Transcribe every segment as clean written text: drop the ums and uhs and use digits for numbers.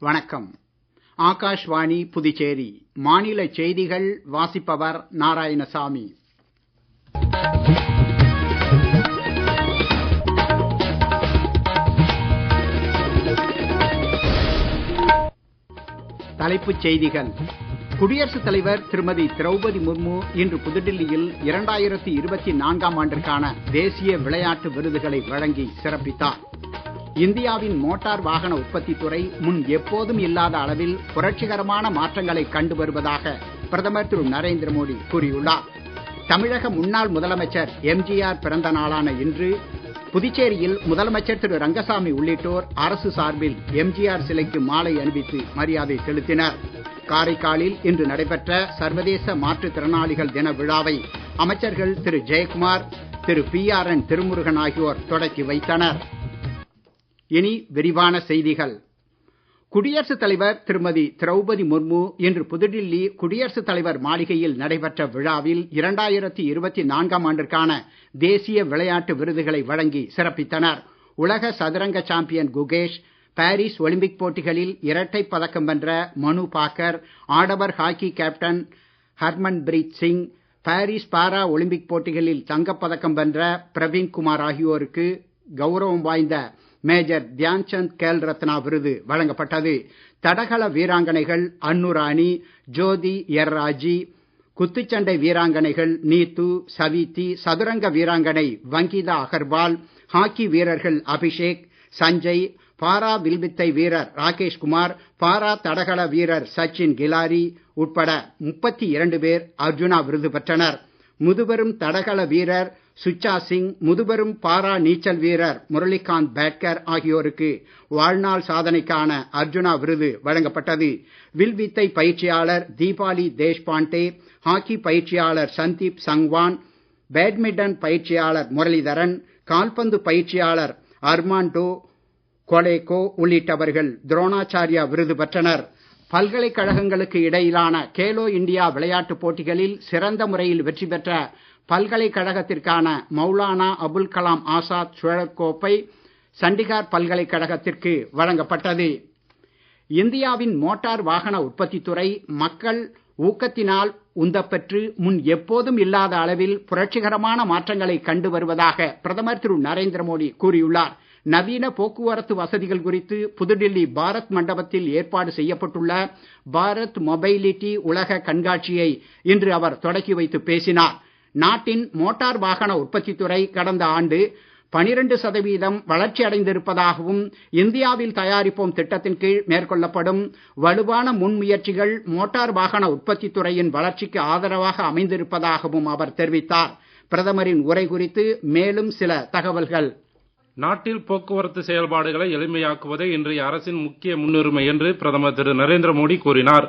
வணக்கம். ஆகாஷ்வாணி புதுச்சேரி மாநில செய்திகள் வாசிப்பவர் நாராயணசாமி. தலைப்புச் செய்திகள். குடியரசுத் தலைவர் திருமதி திரௌபதி முர்மு இன்று புதுடில்லியில் 2024ஆம் ஆண்டிற்கான தேசிய விளையாட்டு விருதுகளை வழங்கி சிறப்பித்தார். இந்தியாவின் மோட்டார் வாகன உற்பத்தி துறை முன் எப்போதும் இல்லாத அளவில் புரட்சிகரமான மாற்றங்களை கண்டு வருவதாக பிரதமர் திரு நரேந்திர மோடி கூறியுள்ளார். தமிழக முன்னாள் முதலமைச்சர் எம்ஜிஆர் பிறந்த நாளான இன்று புதுச்சேரியில் முதலமைச்சர் திரு ரங்கசாமி உள்ளிட்டோர் அரசு சார்பில் எம்ஜிஆர் சிலைக்கு மாலை அணிவித்து மரியாதை செலுத்தினர். காரைக்காலில் இன்று நடைபெற்ற சர்வதேச மாற்றுத்திறனாளிகள் தின விழாவை அமைச்சர்கள் திரு ஜெயக்குமார், திரு PRN திருமுருகன் ஆகியோர் தொடக்கி வைத்தனர். இனி விரிவான செய்திகள். குடியரசுத் தலைவர் திருமதி திரௌபதி முர்மு இன்று புதுடில்லி குடியரசுத் தலைவர் மாளிகையில் நடைபெற்ற விழாவில் 2024ஆம் ஆண்டிற்கான தேசிய விளையாட்டு விருதுகளை வழங்கி சிறப்பித்தனர். உலக சதுரங்க சாம்பியன் குகேஷ், பாரிஸ் ஒலிம்பிக் போட்டிகளில் இரட்டை பதக்கம் வென்ற மனு பாக்கர், ஆடவர் hockey captain Harmanpreet Singh, Paris para Olympic போட்டிகளில் தங்கப்பதக்கம் வென்ற பிரவீன் குமார் ஆகியோருக்கு கௌரவம் வாய்ந்த மேஜர் தியான்சந்த் கேல் ரத்னா விருது வழங்கப்பட்டது. தடகள வீராங்கனைகள் அன்னு ராணி, ஜோதி எர்ராஜி, குத்துச்சண்டை வீராங்கனைகள் நீத்து, சவிதி, சதுரங்க வீராங்கனை வங்கிதா அகர்வால், ஹாக்கி வீரர்கள் அபிஷேக், சஞ்சய், பாரா வில்வித்தை வீரர் ராகேஷ் குமார், பாரா தடகள வீரர் சச்சின் கிலாரி உட்பட 32 பேர் அர்ஜுனா விருது பெற்றனர். முதுபெரும் தடகள வீரர் சுச்சா சிங், முதுபெரும் பாரா நீச்சல் வீரர் முரளிகாந்த் பேட்கர் ஆகியோருக்கு வாழ்நாள் சாதனைக்கான அர்ஜுனா விருது வழங்கப்பட்டது. வில்வித்தை பயிற்சியாளர் தீபாலி தேஷ்பாண்டே, ஹாக்கி பயிற்சியாளர் சந்தீப் சங்வான், பேட்மிண்டன் பயிற்சியாளர் முரளிதரன், கால்பந்து பயிற்சியாளர் அர்மாண்டோ கொலேகோ உள்ளிட்டவர்கள் துரோணாச்சாரியா விருது பெற்றனர். பல்கலைக்கழகங்களுக்கு இடையிலான கேலோ இந்தியா விளையாட்டுப் போட்டிகளில் சிறந்த முறையில் வெற்றி பெற்ற பல்கலைக்கழகத்திற்கான மௌலானா அபுல் கலாம் ஆசாத் சுழற் கோப்பை சண்டிகார் பல்கலைக்கழகத்திற்கு வழங்கப்பட்டது. இந்தியாவின் மோட்டார் வாகன உற்பத்தித் துறை மக்கள் ஊக்கத்தினால் உந்தப்பெற்று முன் எப்போதும் இல்லாத அளவில் புரட்சிகரமான மாற்றங்களை கண்டு வருவதாக பிரதமர் திரு நரேந்திர மோடி கூறியுள்ளார். நவீன போக்குவரத்து வசதிகள் குறித்து புதுடில்லி பாரத் மண்டபத்தில் ஏற்பாடு செய்யப்பட்டுள்ள பாரத் மொபைலிட்டி உலக கண்காட்சியை இன்று அவர் தொடக்கி வைத்து பேசினார். நாட்டின் மோட்டார் வாகன உற்பத்தித் துறை கடந்த ஆண்டு 12% வளர்ச்சி அடைந்திருப்பதாகவும் இந்தியாவில் தயாரிப்போம் திட்டத்தின் கீழ் மேற்கொள்ளப்படும் வலுவான முன்முயற்சிகள் மோட்டார் வாகன உற்பத்தித் துறையின் வளர்ச்சிக்கு ஆதரவாக அமைந்திருப்பதாகவும் அவர் தெரிவித்தார். பிரதமரின் உரை குறித்து மேலும் சில தகவல்கள். நாட்டில் போக்குவரத்து செயல்பாடுகளை எளிமையாக்குவதே இன்றைய அரசின் முக்கிய முன்னுரிமை என்று பிரதமர் திரு நரேந்திர மோடி கூறினார்.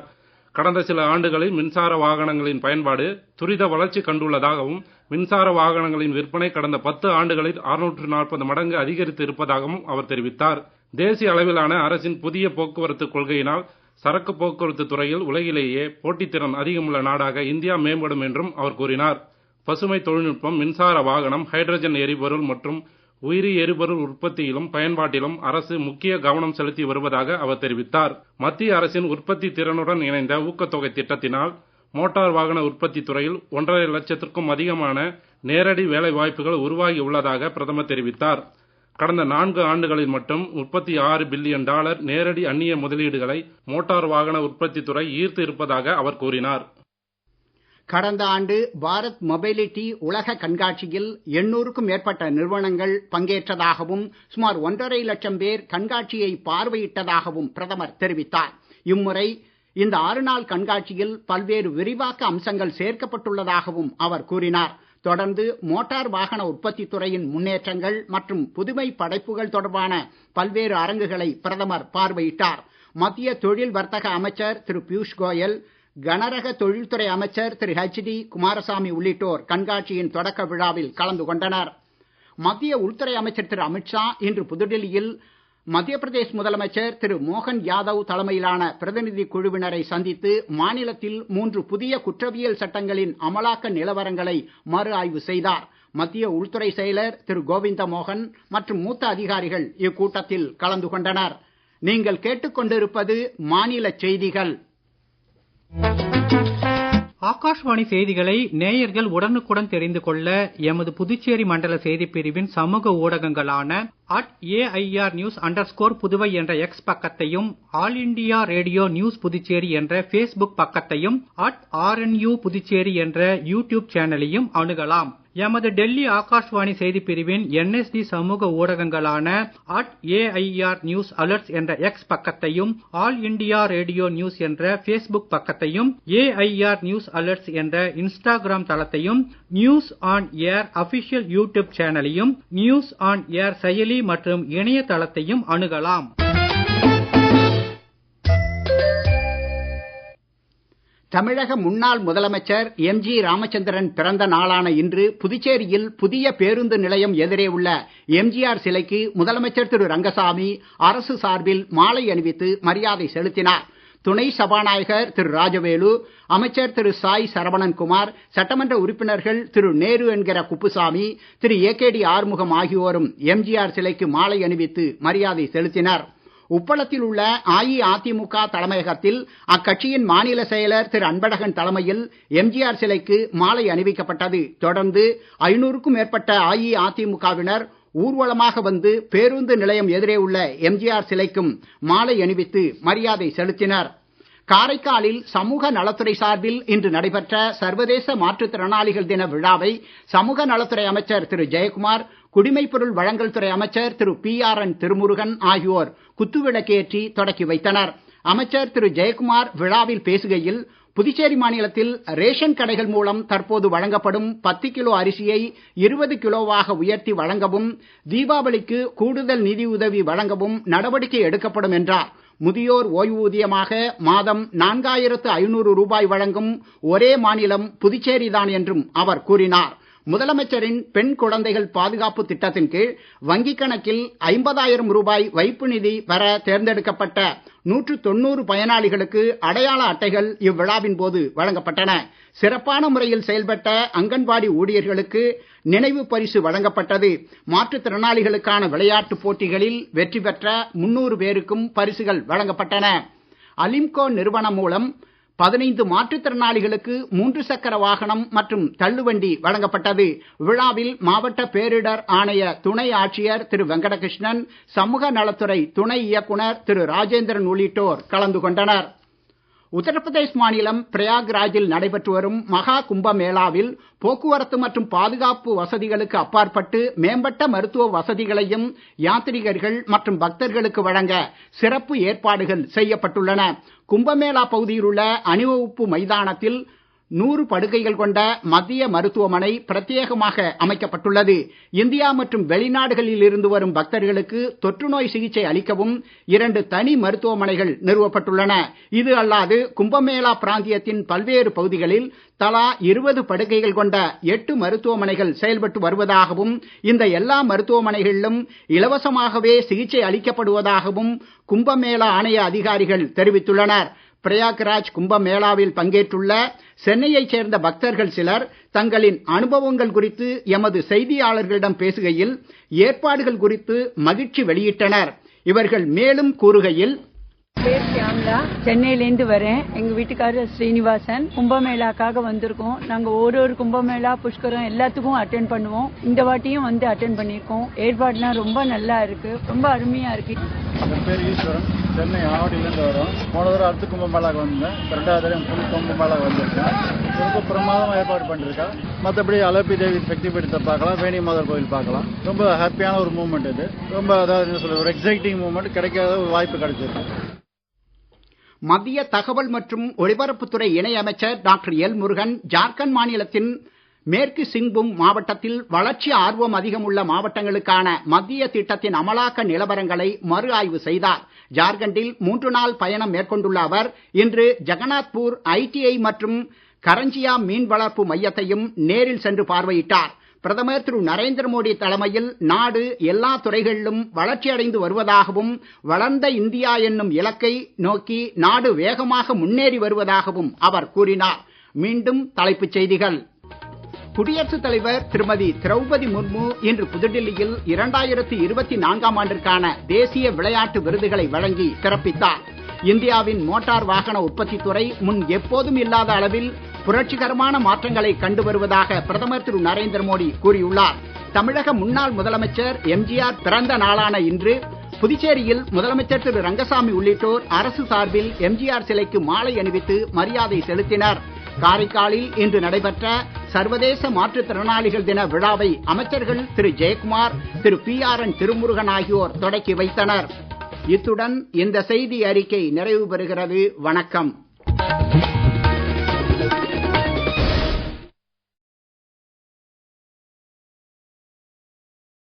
கடந்த சில ஆண்டுகளில் மின்சார வாகனங்களின் பயன்பாடு துரித வளர்ச்சி கண்டுள்ளதாகவும் மின்சார வாகனங்களின் விற்பனை கடந்த 10 ஆண்டுகளில் 640 மடங்கு அதிகரித்து இருப்பதாகவும் அவர் தெரிவித்தார். தேசிய அளவிலான அரசின் புதிய போக்குவரத்து கொள்கையினால் சரக்கு போக்குவரத்து துறையில் உலகிலேயே போட்டித்திறன் அதிகமுள்ள நாடாக இந்தியா மேம்படும் என்றும் அவர் கூறினார். பசுமை தொழில்நுட்பம், மின்சார வாகனம், ஹைட்ரஜன் எரிபொருள் மற்றும் உயிரி எரிபொருள் உற்பத்தியிலும் பயன்பாட்டிலும் அரசு முக்கிய கவனம் செலுத்தி வருவதாக அவர் தெரிவித்தார். மத்திய அரசின் உற்பத்தி திறனுடன் இணைந்த ஊக்கத்தொகை திட்டத்தினால் மோட்டார் வாகன உற்பத்தி துறையில் 1.5 லட்சத்திற்கும் அதிகமான நேரடி வேலை வாய்ப்புகள் உருவாகி உள்ளதாக பிரதமர் தெரிவித்தார். கடந்த 4 ஆண்டுகளில் மட்டும் $36 பில்லியன் நேரடி அந்நிய முதலீடுகளை மோட்டார் வாகன உற்பத்தி துறை ஈர்த்து இருப்பதாக அவர் கூறினார். கடந்த ஆண்டு பாரத் மொபைலிட்டி உலக கண்காட்சியில் 800க்கும் மேற்பட்ட நிறுவனங்கள் பங்கேற்றதாகவும் சுமார் 1.5 லட்சம் பேர் கண்காட்சியை பார்வையிட்டதாகவும் பிரதமர் தெரிவித்தார். இம்முறை இந்த 6 நாள் கண்காட்சியில் பல்வேறு விரிவாக்க அம்சங்கள் சேர்க்கப்பட்டுள்ளதாகவும் அவர் கூறினார். தொடர்ந்து மோட்டார் வாகன உற்பத்தி துறையின் முன்னேற்றங்கள் மற்றும் புதுமை படைப்புகள் தொடர்பான பல்வேறு அரங்குகளை பிரதமர் பார்வையிட்டார். மத்திய தொழில் வர்த்தக அமைச்சர் திரு பியூஷ் கோயல், கனரக தொழில்துறை அமைச்சர் திரு HD குமாரசாமி உள்ளிட்டோர் கண்காட்சியின் தொடக்க விழாவில் கலந்து கொண்டனர். மத்திய உள்துறை அமைச்சர் திரு அமித்ஷா இன்று புதுடில்லியில் மத்திய பிரதேஷ் முதலமைச்சர் திரு மோகன் யாதவ் தலைமையிலான பிரதிநிதி குழுவினரை சந்தித்து மாநிலத்தில் 3 புதிய குற்றவியல் சட்டங்களின் அமலாக்க நிலவரங்களை மறு ஆய்வு செய்தார். மத்திய உள்துறை செயலர் திரு கோவிந்த மோகன் மற்றும் மூத்த அதிகாரிகள் இக்கூட்டத்தில் கலந்து கொண்டனர். நீங்கள் கேட்டுக்கொண்டிருப்பது மாநில செய்திகள். ஆகாஷ்வாணி செய்திகளை நேயர்கள் உடனுக்குடன் தெரிந்து கொள்ள எமது புதுச்சேரி மண்டல செய்திப் பிரிவின் சமூக ஊடகங்களான @AIRnews_புதுவை என்ற எக்ஸ் பக்கத்தையும், all India radio news Puducherry என்ற ஃபேஸ்புக் பக்கத்தையும், @RNU புதுச்சேரி என்ற யூடியூப் சேனலையும் அணுகலாம். எமது டெல்லி ஆகாஷ்வாணி செய்திப் பிரிவின் NSD சமூக ஊடகங்களான @AIRnews alerts என்ற எக்ஸ் பக்கத்தையும், ஆல் இண்டியா ரேடியோ நியூஸ் என்ற ஃபேஸ்புக் பக்கத்தையும், AIR நியூஸ் அலர்ட்ஸ் என்ற இன்ஸ்டாகிராம் தளத்தையும், news on air official YouTube சேனலையும், நியூஸ் ஆன் ஏர் செயலி மற்றும் இணையதளத்தையும் அணுகலாம். தமிழக முன்னாள் முதலமைச்சர் MG ராமச்சந்திரன் பிறந்த நாளான இன்று புதுச்சேரியில் புதிய பேருந்து நிலையம் எதிரே உள்ள MGR சிலைக்கு முதலமைச்சர் திரு ரங்கசாமி அரசு சார்பில் மாலை அணிவித்து மரியாதை செலுத்தினார். துணை சபாநாயகர் திரு ராஜவேலு, அமைச்சர் திரு சாய் சரவணன்குமார், சட்டமன்ற உறுப்பினர்கள் திரு நேரு என்கிற குப்புசாமி, திரு AKD ஆறுமுகம் ஆகியோரும் MGR சிலைக்கு மாலை அணிவித்து மரியாதை செலுத்தினர். உப்பளத்தில் உள்ள அஇஅதிமுக தலைமையகத்தில் அக்கட்சியின் மாநில செயலர் திரு அன்பழகன் தலைமையில் MGR சிலைக்கு மாலை அணிவிக்கப்பட்டது. தொடர்ந்து 500க்கும் மேற்பட்ட அஇஅதிமுகவினர் ஊர்வலமாக வந்து பேருந்து நிலையம் எதிரே உள்ள MGR சிலைக்கும் மாலை அணிவித்து மரியாதை செலுத்தினர். காரைக்காலில் சமூக நலத்துறை சார்பில் இன்று நடைபெற்ற சர்வதேச மாற்றுத்திறனாளிகள் தின விழாவை சமூக நலத்துறை அமைச்சர் திரு ஜெயக்குமார், குடிமைப்பொருள் வழங்கல் துறை அமைச்சர் திரு PRN திருமுருகன் ஆகியோர் குத்துவிளக்கேற்றி தொடக்கி வைத்தனர். அமைச்சர் திரு ஜெயக்குமார் விழாவில் பேசுகையில், புதுச்சேரி மாநிலத்தில் ரேஷன் கடைகள் மூலம் தற்போது வழங்கப்படும் 10 கிலோ அரிசியை 20 கிலோவாக உயர்த்தி வழங்கவும், தீபாவளிக்கு கூடுதல் நிதியுதவி வழங்கவும் நடவடிக்கை எடுக்கப்படும் என்றார். முதியோர் ஓய்வூதியமாக மாதம் 4500 ரூபாய் வழங்கும் ஒரே மாநிலம் புதுச்சேரிதான் என்றும் அவர் கூறினார். முதலமைச்சரின் பெண் குழந்தைகள் பாதுகாப்பு திட்டத்தின் கீழ் வங்கிக் கணக்கில் 50,000 ரூபாய் வைப்பு நிதி பெற தேர்ந்தெடுக்கப்பட்ட 190 பயனாளிகளுக்கு அடையாள அட்டைகள் இவ்விழாவின் போது வழங்கப்பட்டன. சிறப்பான முறையில் செயல்பட்ட அங்கன்வாடி ஊழியர்களுக்கு நினைவு பரிசு வழங்கப்பட்டது. மாற்றுத்திறனாளிகளுக்கான விளையாட்டுப் போட்டிகளில் வெற்றி பெற்ற 300 பேருக்கும் பரிசுகள் வழங்கப்பட்டன. அலிம்கோ நிறுவனம் மூலம் 15 மாற்றுத்திறனாளிகளுக்கு 3 சக்கர வாகனம் மற்றும் தள்ளுவண்டி வழங்கப்பட்டது. விழாவில் மாவட்ட பேரிடர் ஆணைய துணை ஆட்சியர் திரு வெங்கடகிருஷ்ணன், சமூக நலத்துறை துணை இயக்குனர் திரு ராஜேந்திரன் உள்ளிட்டோர் கலந்து கொண்டனர். உத்தரப்பிரதேஷ் மாநிலம் பிரயாக்ராஜில் நடைபெற்று வரும் மகா கும்ப மேளாவில் போக்குவரத்து மற்றும் பாதுகாப்பு வசதிகளுக்கு அப்பாற்பட்டு மேம்பட்ட மருத்துவ வசதிகளையும் யாத்ரீகர்கள் மற்றும் பக்தர்களுக்கு வழங்க சிறப்பு ஏற்பாடுகள் செய்யப்பட்டுள்ளன. கும்பமேளா பகுதியில் உள்ள அணிவகுப்பு மைதானத்தில் 100 படுக்கைகள் கொண்ட மத்திய மருத்துவமனை பிரத்யேகமாக அமைக்கப்பட்டுள்ளது. இந்தியா மற்றும் வெளிநாடுகளில் இருந்து வரும் பக்தர்களுக்கு தொற்று நோய் சிகிச்சை அளிக்கவும் 2 தனி மருத்துவமனைகள் நிறுவப்பட்டுள்ளன. இது அல்லாது கும்பமேளா பிராந்தியத்தின் பல்வேறு பகுதிகளில் தலா 20 படுக்கைகள் கொண்ட 8 மருத்துவமனைகள் செயல்பட்டு வருவதாகவும், இந்த எல்லா மருத்துவமனைகளிலும் இலவசமாகவே சிகிச்சை அளிக்கப்படுவதாகவும் கும்பமேளா ஆணைய அதிகாரிகள் தெரிவித்துள்ளனர். பிரயாக்ராஜ் கும்பமேளாவில் பங்கேற்றுள்ள சென்னையைச் சேர்ந்த பக்தர்கள் சிலர் தங்களின் அனுபவங்கள் குறித்து எமது செய்தியாளர்களிடம் பேசுகையில் ஏற்பாடுகள் குறித்து மகிழ்ச்சி வெளியிட்டனர். இவர்கள் மேலும் கூறுகையில், பேர் சியாம்லா, சென்னையிலேருந்து வரேன். எங்க வீட்டுக்காரர் ஸ்ரீனிவாசன். கும்பமேளாக்காக வந்திருக்கோம். நாங்க ஒரு கும்பமேளா, புஷ்கரம் எல்லாத்துக்கும் அட்டென்ட் பண்ணுவோம். இந்த வாட்டியும் வந்து அட்டென்ட் பண்ணியிருக்கோம். ஏற்பாடுலாம் ரொம்ப நல்லா இருக்கு, ரொம்ப அருமையா இருக்கு. என் பேர் ஈஸ்வரன், சென்னை ஆவடியிலேருந்து வரோம். போன தடவை அடுத்த கும்பமேளாக்கு வந்தேன், 2வது தடவை புது கும்பமேளாக்கு வந்திருக்கேன். ரொம்ப பிரமாதமாக ஏற்பாடு பண்ணிருக்கேன். மற்றபடி அலப்பி தேவி சக்தி பீடத்தை பார்க்கலாம், வேணி மாதர் கோயில் பார்க்கலாம். ரொம்ப ஹாப்பியான ஒரு மூமெண்ட் இது. ரொம்ப அதாவது ஒரு எக்ஸைட்டிங் மூமெண்ட், கிடைக்காத ஒரு வாய்ப்பு கிடைச்சிருக்கு. மத்திய தகவல் மற்றும் ஒலிபரப்புத்துறை இணை அமைச்சர் டாக்டர் எல் முருகன் ஜார்க்கண்ட் மாநிலத்தின் மேற்கு சிங்பூம் மாவட்டத்தில் வளர்ச்சி ஆர்வம் அதிகம் உள்ள மாவட்டங்களுக்கான மத்திய திட்டத்தின் அமலாக்க நிலவரங்களை மறு ஆய்வு செய்தார். ஜார்க்கண்டில் 3 நாள் பயணம் மேற்கொண்டுள்ள அவர் இன்று ஜகநாத்பூர் ITI மற்றும் கரஞ்சியா மீன் வளர்ப்பு மையத்தையும் நேரில் சென்று பார்வையிட்டார். பிரதமர் திரு நரேந்திர மோடி தலைமையில் நாடு எல்லா துறைகளிலும் வளர்ச்சியடைந்து வருவதாகவும், வளர்ந்த இந்தியா என்னும் இலக்கை நோக்கி நாடு வேகமாக முன்னேறி வருவதாகவும் அவர் கூறினார். மீண்டும் தலைப்புச் செய்திகள். குடியரசுத் தலைவர் திருமதி திரௌபதி முர்மு இன்று புதுடில்லியில் 2024ஆம் ஆண்டிற்கான தேசிய விளையாட்டு விருதுகளை வழங்கி சிறப்பித்தார். இந்தியாவின் மோட்டார் வாகன உற்பத்தித் துறை முன் எப்போதும் இல்லாத அளவில் புரட்சிகரமான மாற்றங்களை கண்டு வருவதாக பிரதமர் திரு நரேந்திர மோடி கூறியுள்ளார். தமிழக முன்னாள் முதலமைச்சர் எம்ஜிஆர் பிறந்த நாளான இன்று புதுச்சேரியில் முதலமைச்சர் திரு ரங்கசாமி உள்ளிட்டோர் அரசு சார்பில் எம்ஜிஆர் சிலைக்கு மாலை அணிவித்து மரியாதை செலுத்தினர். காரைக்காலில் இன்று நடைபெற்ற சர்வதேச மாற்றுத்திறனாளிகள் தின விழாவை அமைச்சர்கள் திரு ஜெயக்குமார், திரு PRN திருமுருகன் ஆகியோர் தொடக்கி வைத்தனர். இத்துடன் இந்த செய்தி அறிக்கை நிறைவு பெறுகிறது. வணக்கம்.